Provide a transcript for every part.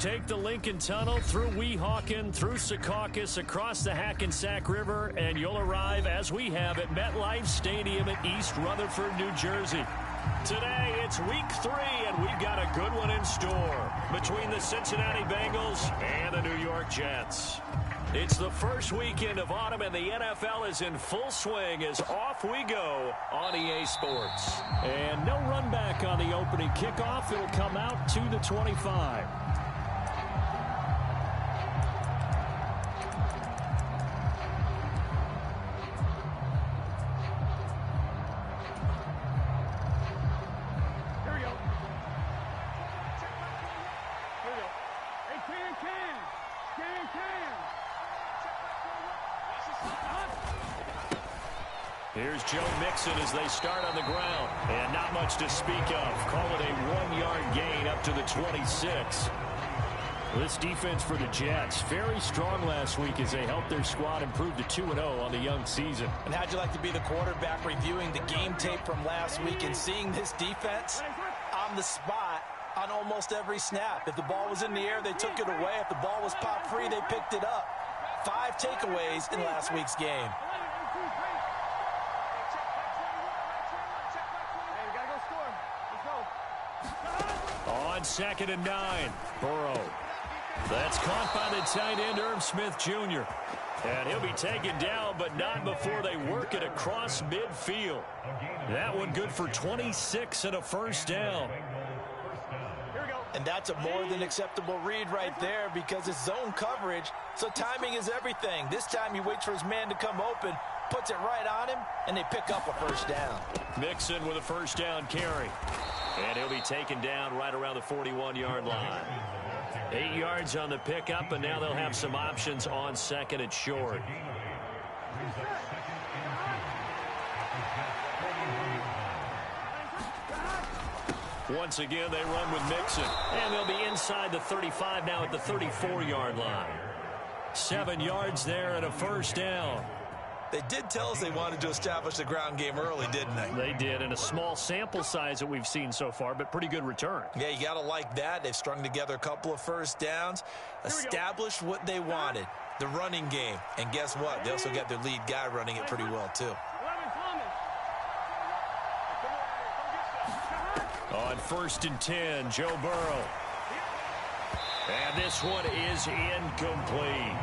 Take the Lincoln Tunnel through Weehawken, through Secaucus, across the Hackensack River, and you'll arrive, as we have, at MetLife Stadium in East Rutherford, New Jersey. Today, it's week 3, and we've got a good one in store between the Cincinnati Bengals and the New York Jets. It's the first weekend of autumn, and the NFL is in full swing as off we go on EA Sports. And no run back on the opening kickoff. It'll come out to the 25. Here's Joe Mixon as they start on the ground. And not much to speak of. Call it a 1-yard gain up to the 26. This defense for the Jets, very strong last week as they helped their squad improve to 2-0 on the young season. And how'd you like to be the quarterback reviewing the game tape from last week and seeing this defense on the spot on almost every snap? If the ball was in the air, they took it away. If the ball was pop free, they picked it up. 5 takeaways in last week's game. On 2nd and 9, Burrow. That's caught by the tight end, Irv Smith Jr. And he'll be taken down, but not before they work it across midfield. That one good for 26 and a first down. And that's a more than acceptable read right there because it's zone coverage, so timing is everything. This time he waits for his man to come open, puts it right on him, and they pick up a first down. Mixon with a first down carry. And he'll be taken down right around the 41-yard line. 8 yards on the pickup, and now they'll have some options on 2nd and short. Once again, they run with Mixon. And they'll be inside the 35 now at the 34-yard line. 7 yards there and a first down. They did tell us they wanted to establish the ground game early, didn't they? They did, and a small sample size that we've seen so far, but pretty good return. Yeah, you got to like that. They've strung together a couple of first downs, established what they wanted, the running game. And guess what? They also got their lead guy running it pretty well, too. On 1st and 10, Joe Burrow. And this one is incomplete.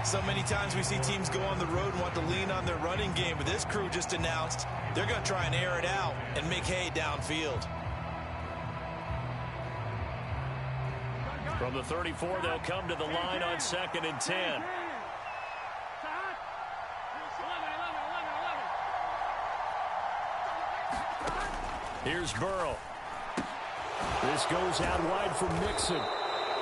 So many times we see teams go on the road and want to lean on their running game, but this crew just announced they're going to try and air it out and make hay downfield. From the 34, they'll come to the line on 2nd and 10. Here's Burrow. This goes out wide for Mixon.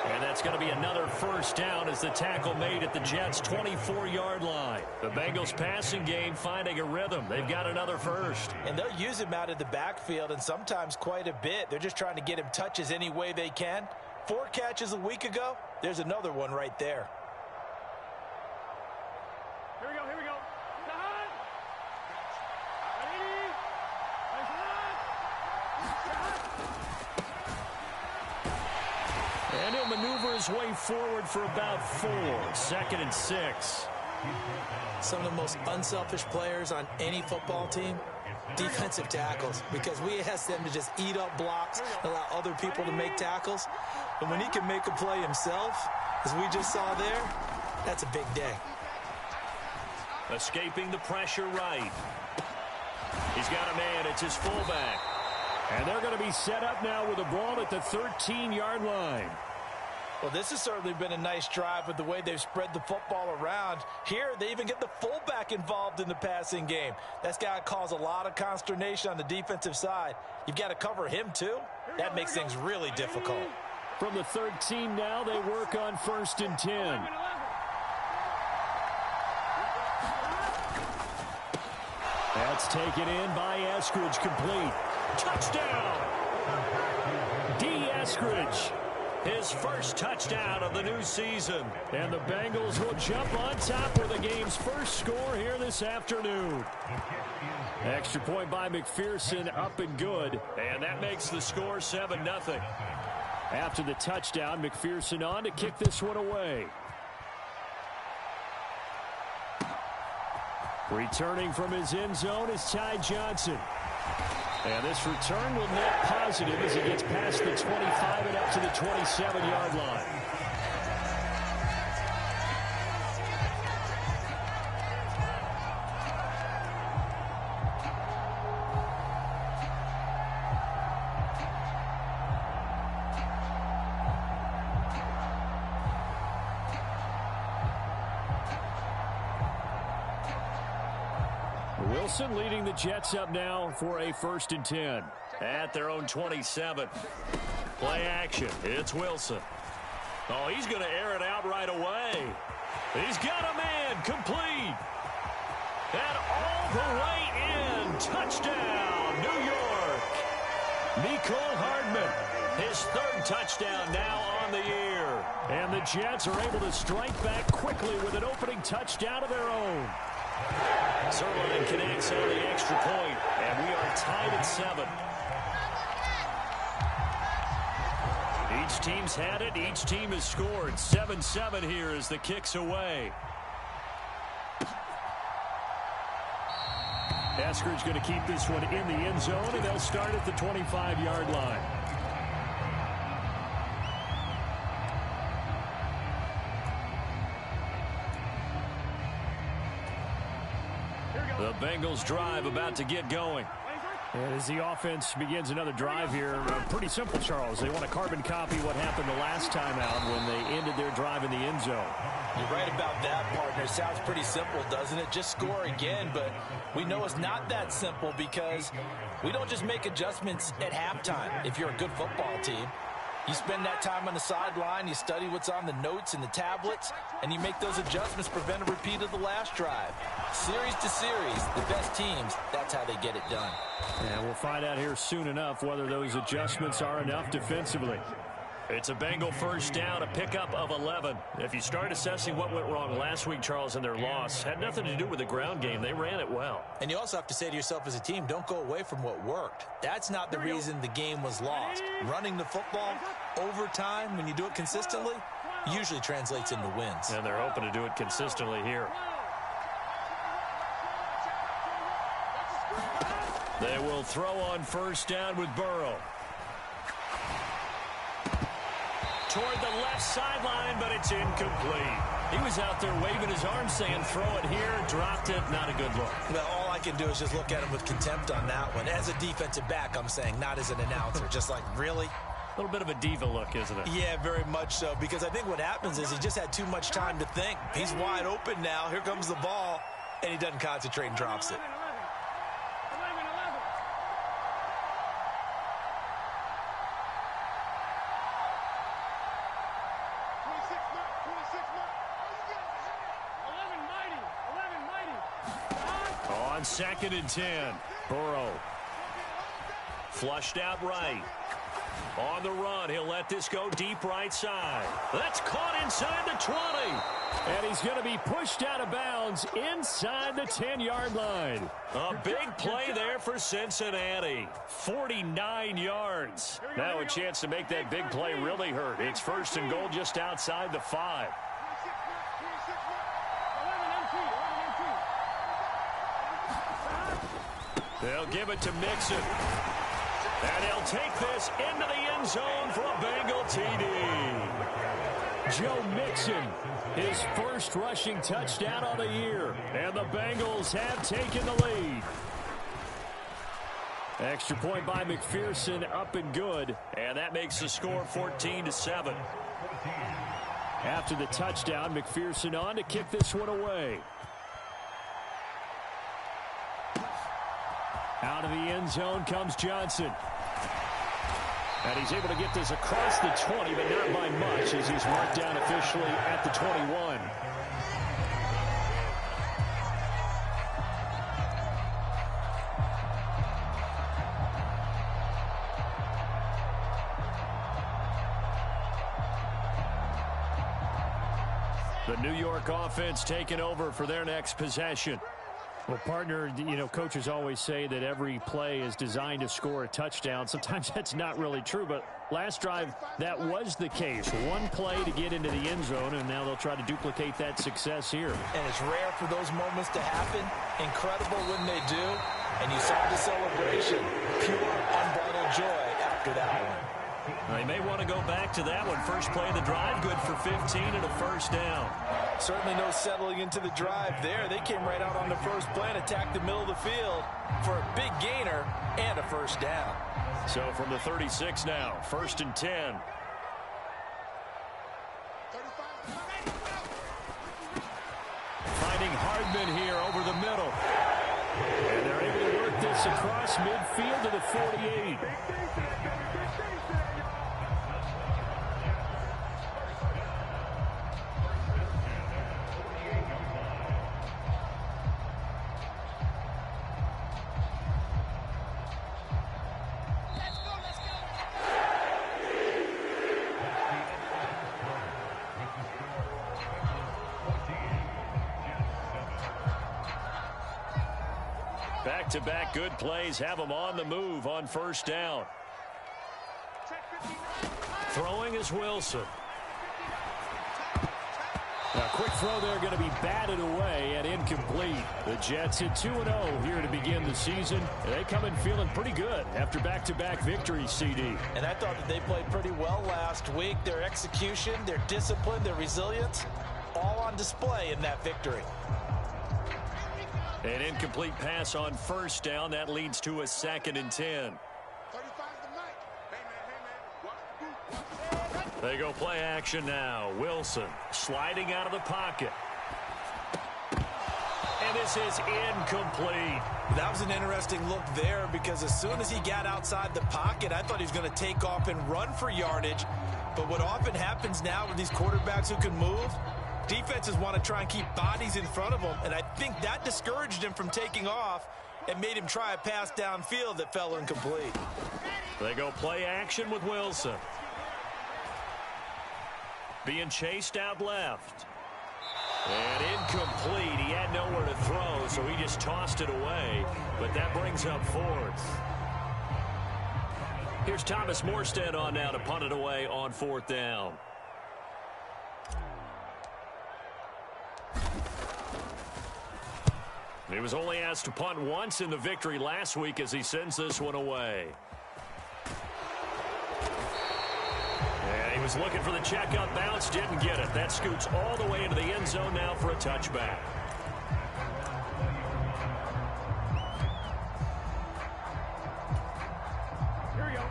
And that's going to be another first down as the tackle made at the Jets' 24-yard line. The Bengals passing game finding a rhythm. They've got another first. And they'll use him out of the backfield and sometimes quite a bit. They're just trying to get him touches any way they can. 4 catches a week ago. There's another one right there. Here we go, here we go. And he'll maneuver his way forward for about 4. 2nd and 6. Some of the most unselfish players on any football team, defensive tackles, because we ask them to just eat up blocks, allow other people to make tackles. And when he can make a play himself, as we just saw there, that's a big day. Escaping the pressure right. He's got a man. It's his fullback. And they're going to be set up now with the ball at the 13-yard line. Well, this has certainly been a nice drive with the way they've spread the football around. Here, they even get the fullback involved in the passing game. That's got to cause a lot of consternation on the defensive side. You've got to cover him, too. That makes things really difficult. From the 13 now, they work on 1st and 10. That's taken in by Eskridge, complete. Touchdown! D. Eskridge. His first touchdown of the new season. And the Bengals will jump on top with the game's first score here this afternoon. Extra point by McPherson, up and good. And that makes the score 7-0. After the touchdown, McPherson on to kick this one away. Returning from his end zone is Ty Johnson. And this return will net positive as he gets past the 25 and up to the 27-yard line. Wilson leading the Jets up now for a 1st and 10. At their own 27. Play action. It's Wilson. Oh, he's going to air it out right away. He's got a man. Complete. And all the way in. Touchdown, New York. Mecole Hardman. His 3rd touchdown now on the year. And the Jets are able to strike back quickly with an opening touchdown of their own. Zerline connects on the extra point, and we are tied at 7. Each team's had it. Each team has scored. 7-7 here as the kick's away. Eskridge going to keep this one in the end zone, and they'll start at the 25-yard line. The Bengals drive about to get going. And as the offense begins another drive here, pretty simple, Charles. They want to carbon copy what happened the last time out when they ended their drive in the end zone. You're right about that, partner. Sounds pretty simple, doesn't it? Just score again, but we know it's not that simple because we don't just make adjustments at halftime if you're a good football team. You spend that time on the sideline, you study what's on the notes and the tablets, and you make those adjustments, prevent a repeat of the last drive. Series to series, the best teams, that's how they get it done. And we'll find out here soon enough whether those adjustments are enough defensively. It's a Bengal 1st down, a pickup of 11. If you start assessing what went wrong last week, Charles, in their loss, had nothing to do with the ground game. They ran it well. And you also have to say to yourself as a team, don't go away from what worked. That's not the reason the game was lost. Running the football over time, when you do it consistently, usually translates into wins. And they're hoping to do it consistently here. They will throw on 1st down with Burrow. Toward the left sideline, but it's incomplete. He was out there waving his arms saying, throw it here, dropped it, not a good look. Well, all I can do is just look at him with contempt on that one. As a defensive back, I'm saying, not as an announcer. Just like, really? A little bit of a diva look, isn't it? Yeah, very much so, because I think what happens is he just had too much time to think. He's wide open now. Here comes the ball, and he doesn't concentrate and drops it. On 2nd and 10, Burrow. Flushed out right. On the run, he'll let this go deep right side. That's caught inside the 20. And he's going to be pushed out of bounds inside the 10-yard line. A big play there for Cincinnati. 49 yards. Now a chance to make that big play really hurt. It's 1st and goal just outside the 5. They'll give it to Mixon. And he'll take this into the end zone for a Bengal TD. Joe Mixon, his 1st rushing touchdown of the year. And the Bengals have taken the lead. Extra point by McPherson, up and good. And that makes the score 14-7. After the touchdown, McPherson on to kick this one away. Out of the end zone comes Johnson. And he's able to get this across the 20, but not by much as he's marked down officially at the 21. The New York offense taking over for their next possession. Well, partner, you know, coaches always say that every play is designed to score a touchdown. Sometimes that's not really true, but last drive, that was the case. One play to get into the end zone, and now they'll try to duplicate that success here. And it's rare for those moments to happen. Incredible when they do. And you saw the celebration. Pure, unbridled joy after that one. They may want to go back to that one. First play of the drive, good for 15 and a first down. Certainly no settling into the drive there. They came right out on the first play and attacked the middle of the field for a big gainer and a first down. So from the 36 now, 1st and 10. Finding Hardman here over the middle. And they're able to work this across midfield to the 48. Back-to-back good plays have them on the move on first down. Throwing is Wilson. A quick throw there going to be batted away and incomplete. The Jets at 2-0 here to begin the season. They come in feeling pretty good after back-to-back victories, CD. And I thought that they played pretty well last week. Their execution, their discipline, their resilience, all on display in that victory. An incomplete pass on first down. That leads to a 2nd and 10. They go play action now. Wilson sliding out of the pocket. And this is incomplete. That was an interesting look there because as soon as he got outside the pocket, I thought he was going to take off and run for yardage. But what often happens now with these quarterbacks who can move, defenses want to try and keep bodies in front of them, and I think that discouraged him from taking off and made him try a pass downfield that fell incomplete. They go play action with Wilson. Being chased out left. And incomplete. He had nowhere to throw, so he just tossed it away. But that brings up 4th. Here's Thomas Morstead on now to punt it away on 4th down. He was only asked to punt once in the victory last week as he sends this one away. And he was looking for the checkup bounce, didn't get it. That scoots all the way into the end zone now for a touchback. Here we go.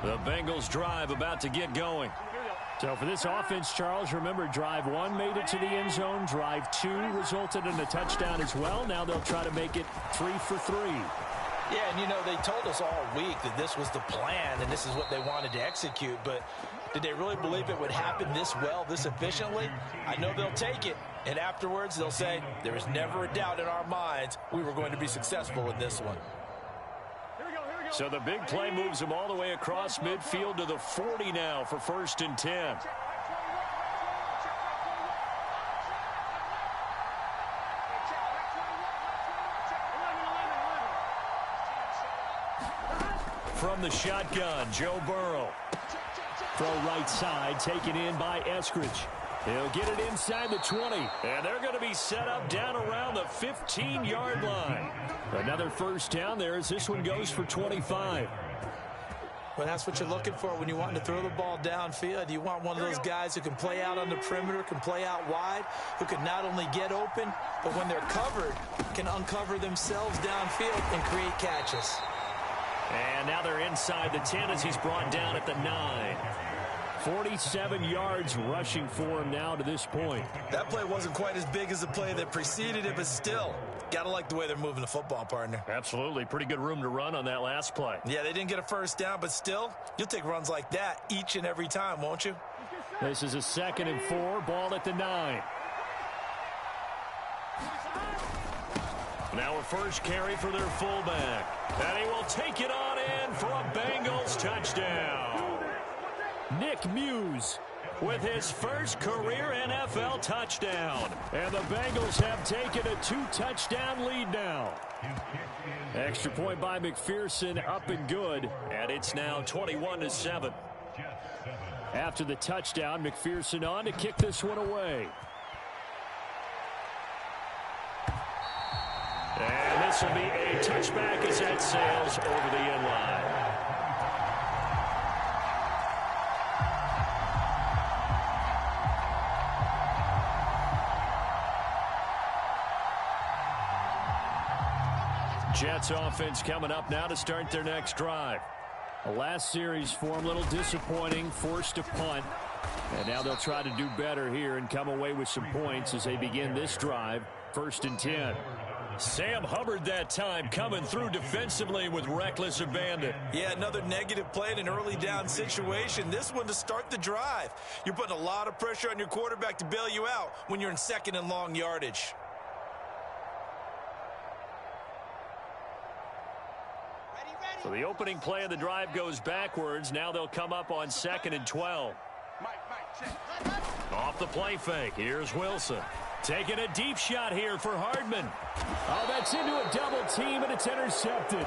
The Bengals drive about to get going. So for this offense, Charles, remember, drive 1 made it to the end zone. Drive 2 resulted in a touchdown as well. Now they'll try to make it 3 for 3. Yeah, and you know, they told us all week that this was the plan and this is what they wanted to execute. But did they really believe it would happen this well, this efficiently? I know they'll take it. And afterwards, they'll say, there was never a doubt in our minds we were going to be successful in this one. So the big play moves them all the way across midfield to the 40 now for 1st and 10. From the shotgun, Joe Burrow. Throw right side, taken in by Eskridge. He'll get it inside the 20, and they're going to be set up down around the 15-yard line. Another first down there as this one goes for 25. Well, that's what you're looking for when you want to throw the ball downfield. You want one of those guys who can play out on the perimeter, can play out wide, who can not only get open, but when they're covered, can uncover themselves downfield and create catches. And now they're inside the 10 as he's brought down at the 9. 47 yards rushing for him now to this point. That play wasn't quite as big as the play that preceded it, but still, got to like the way they're moving the football, partner. Absolutely. Pretty good room to run on that last play. Yeah, they didn't get a first down, but still, you'll take runs like that each and every time, won't you? This is a 2nd and 4, ball at the 9. Now a first carry for their fullback. And he will take it on in for a Bengals touchdown. Nick Muse with his first career NFL touchdown. And the Bengals have taken a 2-touchdown lead now. Extra point by McPherson, up and good, and it's now 21-7. After the touchdown, McPherson on to kick this one away. And this will be a touchback as that sails over the end line. Jets offense coming up now to start their next drive. The last series form a little disappointing, forced a punt. And now they'll try to do better here and come away with some points as they begin this drive, 1st and 10. Sam Hubbard that time coming through defensively with reckless abandon. Yeah, another negative play in an early down situation. This one to start the drive. You're putting a lot of pressure on your quarterback to bail you out when you're in 2nd and long yardage. So the opening play of the drive goes backwards. Now they'll come up on 2nd and 12. Off the play fake. Here's Wilson. Taking a deep shot here for Hardman. Oh, that's into a double team, and it's intercepted.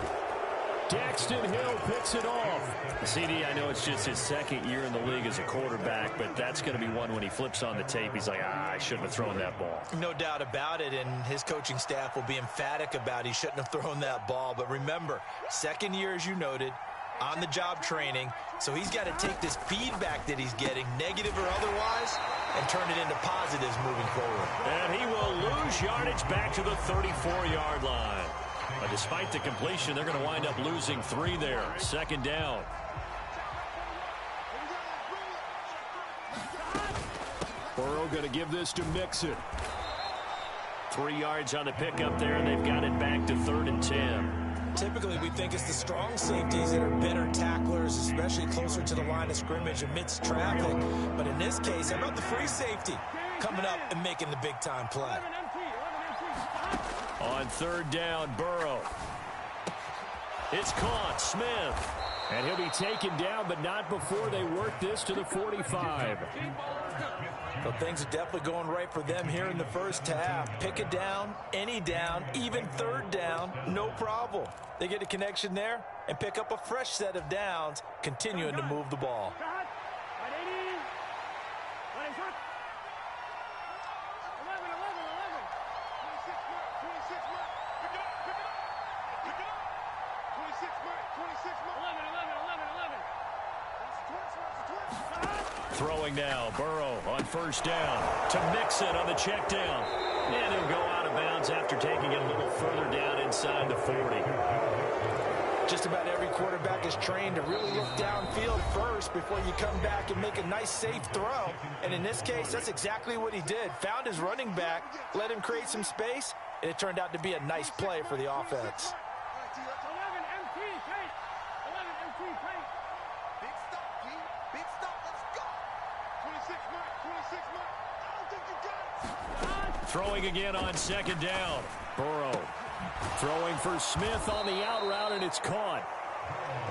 Daxton Hill picks it off. CD, I know it's just his 2nd year in the league as a quarterback, but that's going to be one when he flips on the tape. He's like, I shouldn't have thrown that ball. No doubt about it, and his coaching staff will be emphatic about he shouldn't have thrown that ball. But remember, 2nd year, as you noted, on-the-job training, so he's got to take this feedback that he's getting, negative or otherwise, and turn it into positives moving forward. And he will lose yardage back to the 34-yard line. But despite the completion, they're going to wind up losing 3 there. 2nd down. Burrow going to give this to Mixon. 3 yards on the pickup there, and they've got it back to 3rd and 10. Typically, we think it's the strong safeties that are better tacklers, especially closer to the line of scrimmage amidst traffic. But in this case, how about the free safety coming up and making the big-time play? On 3rd down, Burrow. It's caught, Smith. And he'll be taken down, but not before they work this to the 45. Well, things are definitely going right for them here in the first half. Pick a down, any down, even 3rd down, no problem. They get a connection there and pick up a fresh set of downs, continuing to move the ball. Throwing now, Burrow on 1st down to Mixon on the check down. And he'll go out of bounds after taking it a little further down inside the 40. Just about every quarterback is trained to really look downfield first before you come back and make a nice, safe throw. And in this case, that's exactly what he did. Found his running back, let him create some space, and it turned out to be a nice play for the offense. Throwing again on 2nd down. Burrow throwing for Smith on the out route, and it's caught.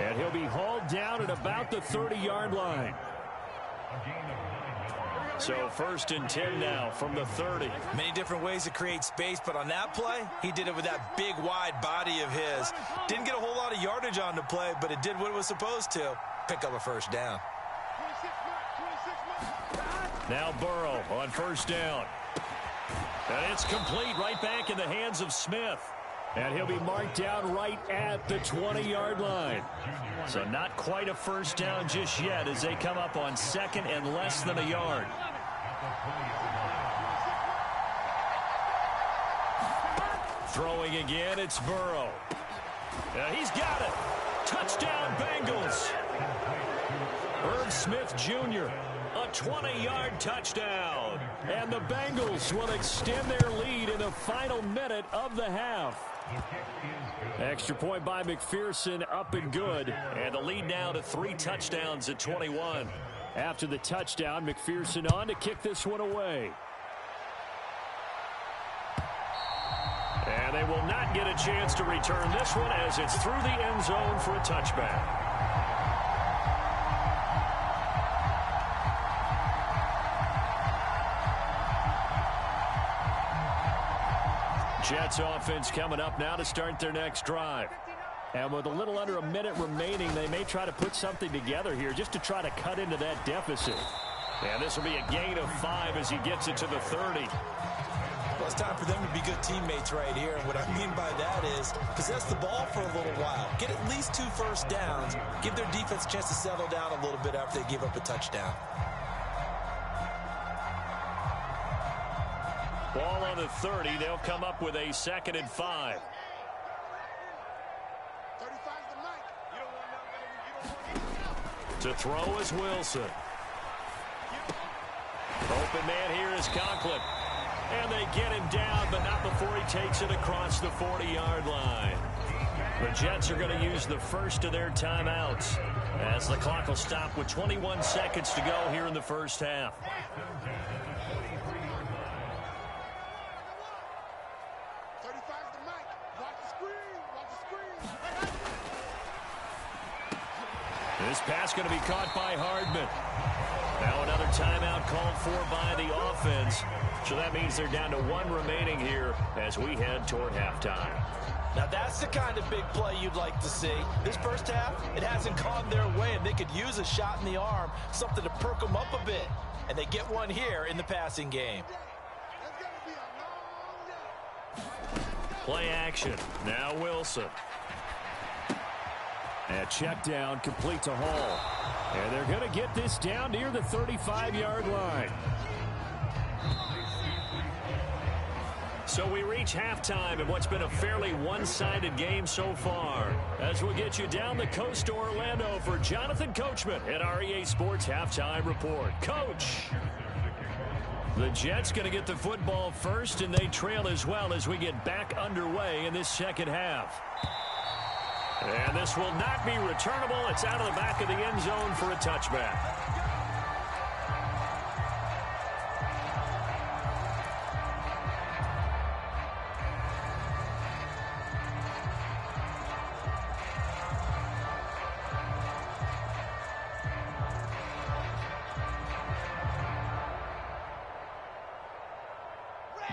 And he'll be hauled down at about the 30-yard line. So 1st and 10 now from the 30. Many different ways to create space, but on that play, he did it with that big, wide body of his. Didn't get a whole lot of yardage on the play, but it did what it was supposed to. Pick up a 1st down. Now Burrow on 1st down. And it's complete right back in the hands of Smith. And he'll be marked down right at the 20-yard line. So not quite a 1st down just yet as they come up on 2nd and less than a yard. Throwing again, it's Burrow. And he's got it. Touchdown, Bengals. Irv Smith Jr., a 20-yard touchdown. And the Bengals will extend their lead in the final minute of the half. Extra point by McPherson, up and good. And the lead now to 3 touchdowns at 21. After the touchdown, McPherson on to kick this one away. And they will not get a chance to return this one as it's through the end zone for a touchback. Jets offense coming up now to start their next drive. And with a little under a minute remaining, they may try to put something together here just to try to cut into that deficit. And this will be a gain of 5 as he gets it to the 30. Well, it's time for them to be good teammates right here. And what I mean by that is possess the ball for a little while. Get at least 2 first downs. Give their defense a chance to settle down a little bit after they give up a touchdown. Ball on the 30. They'll come up with a 2nd and 5. To throw is Wilson. Open man here is Conklin. And they get him down, but not before he takes it across the 40-yard line. The Jets are going to use the first of their timeouts as the clock will stop with 21 seconds to go here in the first half. This pass going to be caught by Hardman. Now another timeout called for by the offense. So that means they're down to 1 remaining here as we head toward halftime. Now that's the kind of big play you'd like to see. This first half, it hasn't gone their way, and they could use a shot in the arm, something to perk them up a bit. And they get one here in the passing game. Play action. Now Wilson. And check down, complete to Hall. And they're going to get this down near the 35-yard line. So we reach halftime in what's been a fairly one-sided game so far. As we'll get you down the coast to Orlando for Jonathan Coachman at our EA Sports Halftime Report. Coach! The Jets going to get the football first, and they trail as well as we get back underway in this second half. And this will not be returnable. It's out of the back of the end zone for a touchback.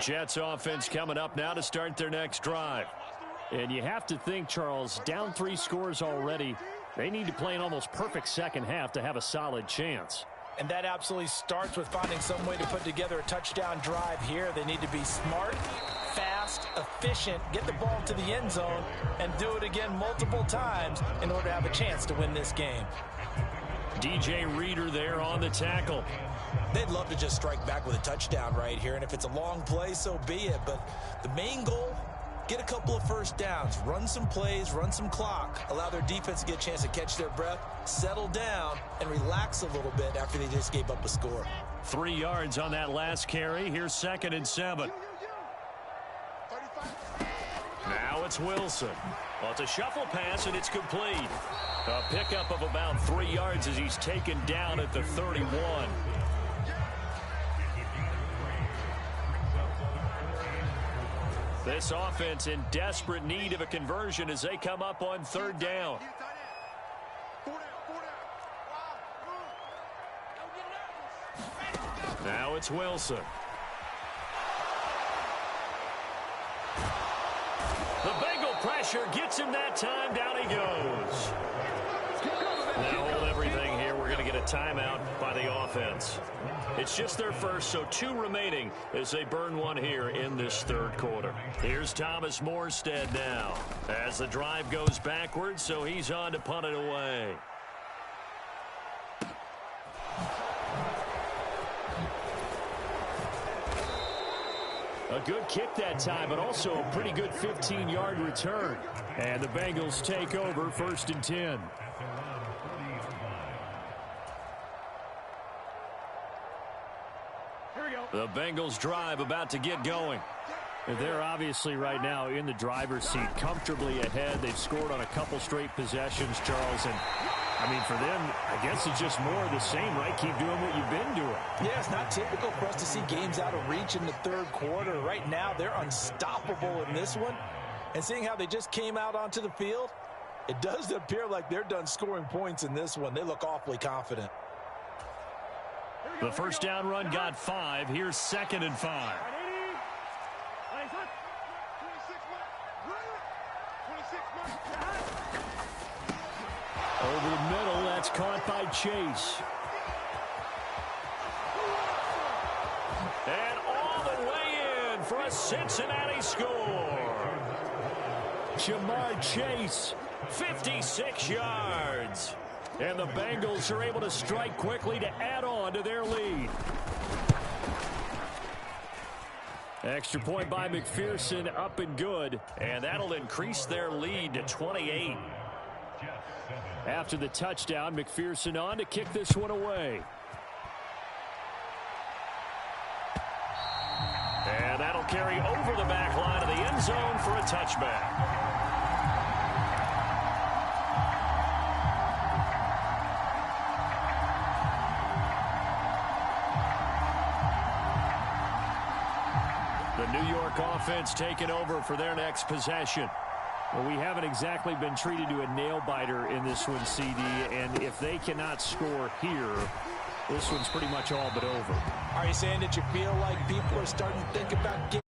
Jets offense coming up now to start their next drive. And you have to think, Charles, down 3 scores already. They need to play an almost perfect second half to have a solid chance. And that absolutely starts with finding some way to put together a touchdown drive here. They need to be smart, fast, efficient, get the ball to the end zone, and do it again multiple times in order to have a chance to win this game. DJ Reader there on the tackle. They'd love to just strike back with a touchdown right here, and if it's a long play, so be it. But the main goal, get a couple of first downs, run some plays, run some clock, allow their defense to get a chance to catch their breath, settle down, and relax a little bit after they just gave up a score. 3 yards on that last carry. Here's 2nd and 7. Now it's Wilson. Well, it's a shuffle pass, and it's complete. A pickup of about 3 yards as he's taken down at the 31. This offense in desperate need of a conversion as they come up on 3rd down. Now it's Wilson. The Bengal pressure gets him that time. Down he goes. Now hold everything here. We're going to get a timeout by the offense. It's just their first, so 2 remaining as they burn one here in this 3rd quarter. Here's Thomas Morstead now as the drive goes backwards, so he's on to punt it away. A good kick that time, but also a pretty good 15-yard return. And the Bengals take over 1st and 10. The Bengals drive about to get going. They're obviously right now in the driver's seat, comfortably ahead. They've scored on a couple straight possessions, Charles. And, I mean, for them, I guess it's just more of the same, right? Keep doing what you've been doing. Yeah, it's not typical for us to see games out of reach in the 3rd quarter. Right now, they're unstoppable in this one. And seeing how they just came out onto the field, it does appear like they're done scoring points in this one. They look awfully confident. The first down run got 5. Here's 2nd and 5. Over the middle, that's caught by Chase. And all the way in for a Cincinnati score. Jamar Chase, 56 yards. And the Bengals are able to strike quickly to add on to their lead. Extra point by McPherson, up and good. And that'll increase their lead to 28. After the touchdown, McPherson on to kick this one away. And that'll carry over the back line of the end zone for a touchback. The New York offense taking over for their next possession. Well, we haven't exactly been treated to a nail-biter in this one, CD, and if they cannot score here, this one's pretty much all but over. Are you saying that you feel like people are starting to think about getting